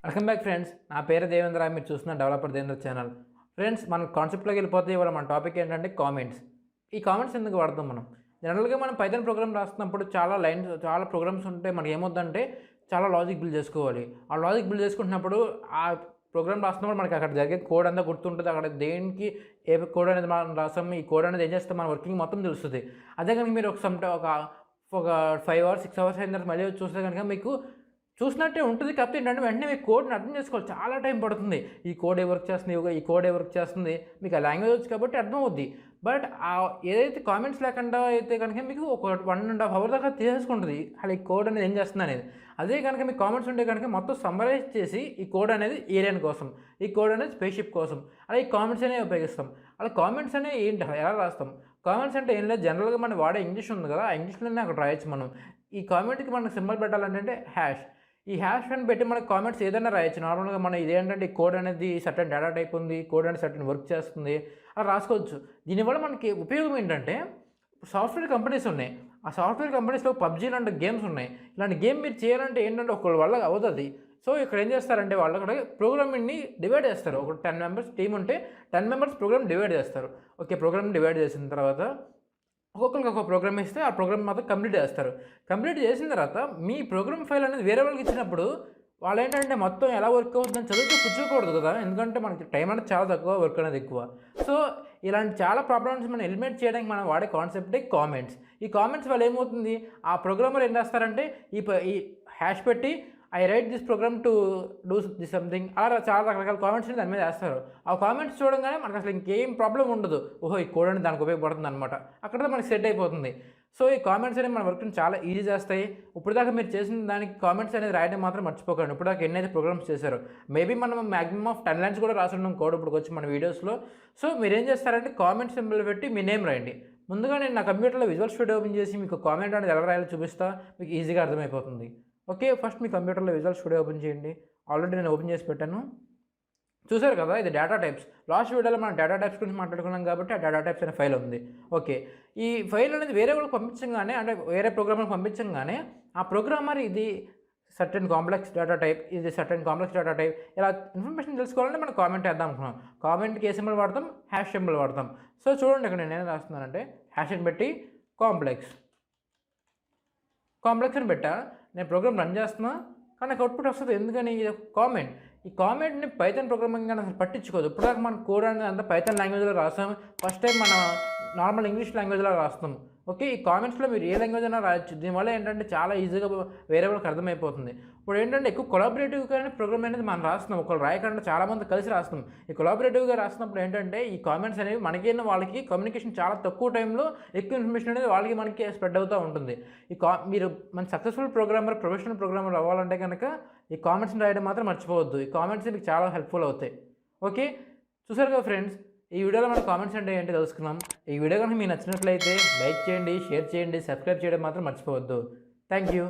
Welcome back friends. నా పేరు దేవేంద్ర. మీరు చూస్తున్న డెవలపర్ దేవేంద్ర ఛానల్. ఫ్రెండ్స్, మన కాన్సెప్ట్లోకి వెళ్ళిపోతే ఇవాళ మన టాపిక్ ఏంటంటే కామెంట్స్. ఈ కామెంట్స్ ఎందుకు వాడతాం మనం? జనరల్గా మనం పైథాన్ ప్రోగ్రామ్ రాస్తున్నప్పుడు చాలా ప్రోగ్రామ్స్ ఉంటే మనకి ఏమవుతుందంటే చాలా లాజిక్ బిల్డ్ చేసుకోవాలి. ఆ లాజిక్ బిల్డ్ చేసుకుంటున్నప్పుడు ఆ ప్రోగ్రామ్ రాస్తున్నప్పుడు మనకి అక్కడ జరిగే కోడ్ అంతా గుర్తుంటుంది. అక్కడ దేనికి ఏ కోడ్ అనేది మనం రాస్తాం, ఈ కోడ్ అనేది ఏం చేస్తాం, మన వర్కింగ్ మొత్తం తెలుస్తుంది. అదే కనుక మీరు ఒక 5 hours 6 hours అయిన తర్వాత మళ్ళీ చూస్తే కనుక మీకు చూసినట్టే ఉంటుంది. కాకపోతే ఏంటంటే వెంటనే మీకు కోడ్ని అర్థం చేసుకోవాలి, చాలా టైం పడుతుంది. ఈ కోడ్ ఏ వర్క్ చేస్తుంది, ఈ కోడ్ ఏ వర్క్ చేస్తుంది, మీకు ఆ లాంగ్వేజ్ వచ్చు కాబట్టి అర్థం అవుద్ది. బట్ ఏదైతే కామెంట్స్ లేకుండా అయితే కనుక మీకు ఒక 1.5 hours దాకా తీసేసుకుంటుంది అలా ఈ కోడ్ అనేది ఏం చేస్తుంది అనేది. అదే కనుక మీకు కామెంట్స్ ఉంటే కనుక మొత్తం సమ్మరైజ్ చేసి ఈ కోడ్ అనేది ఏలియన్ కోసం, ఈ కోడ్ అనేది స్పేస్‌షిప్ కోసం, అలా ఈ కామెంట్స్ అనేవి ఉపయోగిస్తాం. అలా కామెంట్స్ అనేవి ఏంటి, ఎలా రాస్తాం? కామెంట్స్ అంటే ఏం లేదు, జనరల్గా మనం వాడే ఇంగ్లీష్ ఉంది కదా, ఆ ఇంగ్లీష్లోనే అక్కడ రాయొచ్చు మనం. ఈ కామెంట్కి మనకు సింబల్ పెట్టాలంటే హ్యాష్. ఈ హ్యాష్ అని పెట్టి మనకి కామెంట్స్ ఏదైనా రాయొచ్చు. నార్మల్గా మనం ఇదేంటంటే ఈ కోడ్ అనేది సర్టెన్ డేటా టైప్ ఉంది, కోడ్ అనేది సర్టెన్ వర్క్ చేస్తుంది, అలా రాసుకోవచ్చు. దీనివల్ల మనకి ఉపయోగం ఏంటంటే సాఫ్ట్వేర్ కంపెనీస్ ఉన్నాయి. ఆ సాఫ్ట్వేర్ కంపెనీస్లో పబ్జీ లాంటి గేమ్స్ ఉన్నాయి. ఇలాంటి గేమ్ మీరు చేయాలంటే ఏంటంటే ఒకళ్ళ వల్ల అవుతుంది. సో ఇక్కడ ఏం చేస్తారంటే వాళ్ళు అక్కడ ప్రోగ్రామింగ్ని డివైడ్ చేస్తారు. ఒక 10 members టీమ్ ఉంటే 10 members ప్రోగ్రామ్ డివైడ్ చేస్తారు. ఓకే, ప్రోగ్రామ్ డివైడ్ చేసిన తర్వాత ఒక్కొక్కరికి ఒక ప్రోగ్రామ్ ఇస్తే ఆ ప్రోగ్రామ్ మాత్రం కంప్లీట్ చేస్తారు. కంప్లీట్ చేసిన తర్వాత మీ ప్రోగ్రామ్ ఫైల్ అనేది వేరే వాళ్ళకి ఇచ్చినప్పుడు వాళ్ళు ఏంటంటే మొత్తం ఎలా వర్క్ అవుతుందని చదువుతూ కూర్చోకూడదు కదా, ఎందుకంటే మనకి టైం అనేది చాలా తక్కువ, వర్క్ అనేది ఎక్కువ. సో ఇలాంటి చాలా ప్రాబ్లమ్స్ మనం ఎలిమినేట్ చేయడానికి మనం వాడే కాన్సెప్టే కామెంట్స్. ఈ కామెంట్స్ వల్ల ఏమవుతుంది, ఆ ప్రోగ్రామర్ ఏం చేస్తారంటే ఈ హ్యాష్ పెట్టి I write this program to do this something, అలా చాలా రకరకాల కామెంట్స్ని దాని మీద వేస్తారు. ఆ కామెంట్స్ చూడగానే మనకు అసలు ఇంకేం ప్రాబ్లం ఉండదు. ఓహో, ఈ కోడ్ అనేది దానికి ఉపయోగపడుతుంది అనమాట, అక్కడితో మనకి సెట్ అయిపోతుంది. సో ఈ కామెంట్స్ అనేవి మన వర్క్ని చాలా ఈజీ చేస్తాయి. ఇప్పుడు దాకా మీరు చేసిన దానికి కామెంట్స్ అనేది రాయడం మాత్రం మర్చిపోకండి. ఇప్పుడు దాకా ఎన్నైతే ప్రోగ్రామ్స్ చేశారు, మేబీ మనం మ్యాక్సిమం ఆఫ్ 10 lines కూడా రాసున్నాం కోడ్ ఇప్పుడు వచ్చి మన వీడియోస్లో. సో మీరు ఏం చేస్తారంటే కామెంట్ సింబల్ పెట్టి మీ నేమ్ రాయండి. ముందుగా నేను నా కంప్యూటర్లో విజువల్ స్టూడియో ఓపెన్ చేసి మీకు కామెంట్ అనేది ఎలా రాయాలో చూపిస్తా, మీకు ఈజీగా అర్థమైపోతుంది. ఓకే, ఫస్ట్ మీ కంప్యూటర్లో విజువల్ స్టూడియో ఓపెన్ చేయండి. ఆల్రెడీ నేను ఓపెన్ చేసి పెట్టాను, చూసారు కదా. ఇది డేటా టైప్స్. లాస్ట్ వీడియోలో మనం డేటా టైప్స్ గురించి మాట్లాడుకున్నాం కాబట్టి ఆ డేటా టైప్స్ అనే ఫైల్ ఉంది. ఓకే, ఈ ఫైల్ అనేది వేరే వాళ్ళకి పంపించగానే, అంటే వేరే ప్రోగ్రామర్కి పంపించగానే ఆ ప్రోగ్రామర్ ఇది సర్టెన్ కాంప్లెక్స్ డేటా టైప్, ఇది సర్టెన్ కాంప్లెక్స్ డేటా టైప్, ఇలా ఇన్ఫర్మేషన్ తెలుసుకోవాలంటే మనం కామెంట్ వేద్దాం అనుకున్నాం. కామెంట్కి ఏ సింబల్ వాడతాం, హ్యాష్ సింబల్ వాడతాం. సో చూడండి, ఇక్కడ నేను ఏం రాస్తున్నానంటే హ్యాష్ అని పెట్టి కాంప్లెక్స్ అని పెట్టా. నేను ప్రోగ్రామ్ రన్ చేస్తున్నా కానీ నాకు అవుట్పుట్ వస్తుంది. ఎందుకని? ఇది కామెంట్. ఈ కామెంట్ని పైథాన్ ప్రోగ్రామింగ్ కానీ అసలు పట్టించుకోదు. ఇప్పుడు దాకా మన కోడ్ అనేది అంతా పైథాన్ లాంగ్వేజ్లో రాస్తాం, ఫస్ట్ టైం మన నార్మల్ ఇంగ్లీష్ లాంగ్వేజ్లో రాస్తాం. ఓకే, ఈ కామెంట్స్లో మీరు ఏ లాంగ్వేజ్ అయినా రాయొచ్చు. దీనివల్ల ఏంటంటే చాలా ఈజీగా వేరే వాళ్ళకి అర్థమైపోతుంది. ఇప్పుడు ఏంటంటే ఎక్కువ కొలాబరేటివ్గానే ప్రోగ్రామ్ అనేది మనం రాస్తున్నాం, ఒకళ్ళు రాయకుండా చాలామంది కలిసి రాస్తున్నాం. ఈ కొలాబరేటివ్గా రాస్తున్నప్పుడు ఏంటంటే ఈ కామెంట్స్ అనేవి మనకైనా వాళ్ళకి కమ్యూనికేషన్ చాలా తక్కువ టైంలో ఎక్కువ ఇన్ఫర్మేషన్ అనేది మనకి స్ప్రెడ్ అవుతూ ఉంటుంది. మీరు మన సక్సెస్ఫుల్ ప్రోగ్రామర్, ప్రొఫెషనల్ ప్రోగ్రామర్ అవ్వాలంటే కనుక ఈ కామెంట్స్ని రాయడం మాత్రం మర్చిపోవద్దు. ఈ కామెంట్స్ మీకు చాలా హెల్ప్ఫుల్ అవుతాయి. ఓకే, చూసారు కదా ఫ్రెండ్స్, ఈ వీడియోలో మన కామెంట్స్ అంటే ఏంటి తెలుసుకున్నాం. ఈ వీడియో కనుక మీకు నచ్చినట్లయితే లైక్ చేయండి, షేర్ చేయండి, సబ్స్క్రైబ్ చేయడం మాత్రం మర్చిపోవద్దు. Thank you.